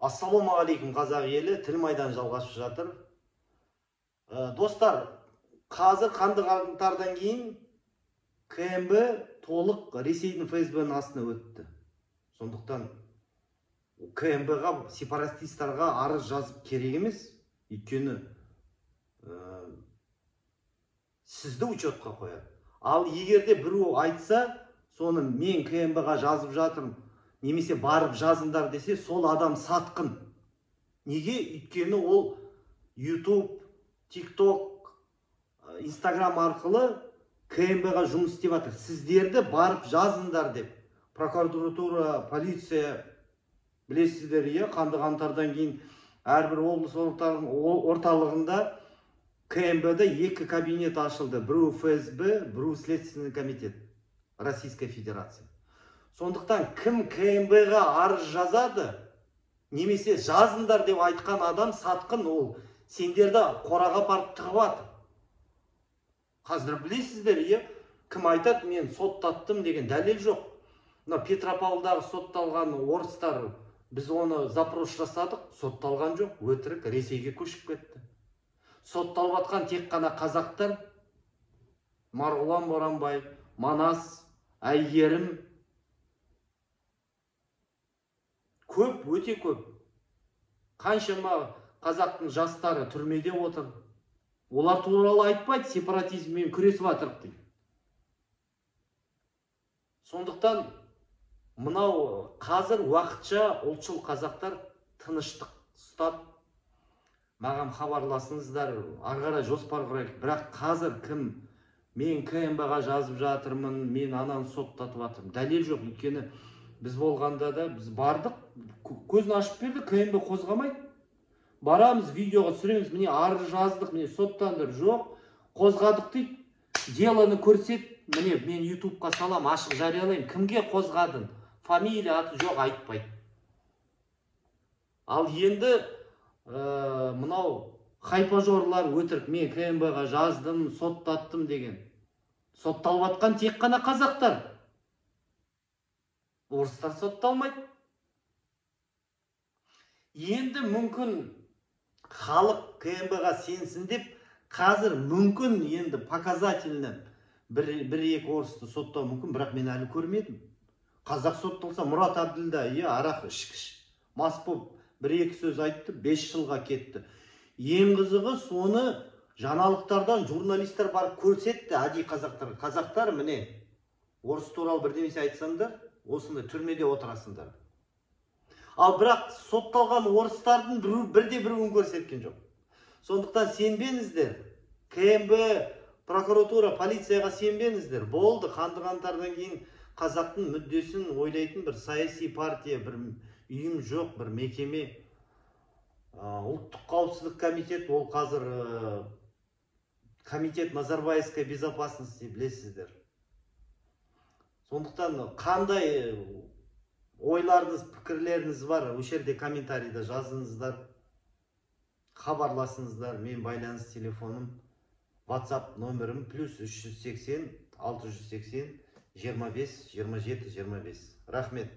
Ассалаумағалейкум қазақ елі, тіл майдан жалғасып жатыр. Достар, қазір қаңтардан кейін КМБ толық Ресейдің ФСБ-нің астына өтті. Сондықтан КМБ-ға, сепаратисттарға арыз жазып керек емес, өйткені сізді учетқа қояды. Ал егерде біреу айтса, соны мен КМБ-ға жазып жатырмын, немесе барып жазыңдар десе, сол адам сатқын. Неге? Өйткені ол YouTube, TikTok, Instagram арқылы КМБ-ға жұмыс істеп жатыр. Сіздерді барып жазыңдар деп. Прокуратура, полиция, білесіздер, қанды қаңтардан кейін әрбір облыс орталығында КМБ-да 2 кабинет ашылды. Біреу ФСБ, біреу Следственный комитет Российской Федерации. Сондықтан кім КМБ-ға арыз жазады, немесе жазыңдар деп айтқан адам сатқын, ол сендерді қораға апарып тығып жатыр. Қазір білесіздер, кім айтады, мен соттаттым деген дәлел жоқ. Петропавлдағы сотталған орыстар, біз оны запрос жасадық, сотталған жоқ, өтірік, Ресейге көшіп кетті. Сотталып жатқан тек қана қазақтар: Марғұлан Боранбай, Манас, Әйгерім. Көп, өте көп. Қаншама қазақтың жастары түрмеде отыр. Олар туралы айтпайды, сепаратизммен күресіп жатырық дейді. Сондықтан мынау қазір уақытша ұлтшыл қазақтар тыныштық ұстап, маған хабарласыңыздар, ары қарай жоспар құрайық. Бірақ қазір кім мен КМБ-ға жазып жатырмын, мен ананы соттатып жатырмын, дәлел жоқ. Өйткені біз болғанда да біз бардық, көзін ашып берді, КМБ қозғамайды. Барамыз, видеоға түсіреміз, міне арыз жаздық, міне соттандыр, жоқ, қозғадық дейді. Делоны көрсет, міне мен YouTube-қа салам, ашық жариялаймын. Кімге қозғадың? Фамилия, аты жоқ, айтпайды. Ал енді мынау хайпажорлар өтірік, мен КМБ-ға жаздым, соттаттым деген. Сотталып жатқан тек қана қазақтар. Орыстар сотталмайды. Енді мүмкін халық КМБ-ға сенсін деп, қазір мүмкін енді показательны бір-екі орысты соттау мүмкін, бірақ мен әлі көрмедім. Қазақ сотталса, Мұрат Әбділда, арақ ішкіш, мас болып бір-екі сөз айтты, 5 жылға кетті. Ең қызығы, соны жаңалықтардан журналистер барып көрсетті, әдей қазақтар. Қазақтар, міне, орыс туралы бірдемесе айтсаңдар, осында түрмеде отырасыңдар. Ал бірақ сотталған орыстардың бірде-біреуін көрсеткен жоқ. Сондықтан сенбеңіздер, КМБ, прокуратура, полицияға сенбеңіздер. Болды, қанды қаңтардан кейін қазақтың мүддесін ойлайтын бір саяси партия, бір үйім жоқ, бір мекеме. Ұлттық қауіпсіздік комитет, ол қазір комитет Назарбаевской безопасности, білесіздер. Сондықтан қандай ойларыңыз, пікірлеріңіз бар, осы жерде комментарийда жазыңыздар, хабарласыңыздар. Мен байланыс телефоным, WhatsApp нөмірім +380 680 25 27 25. Рахмет.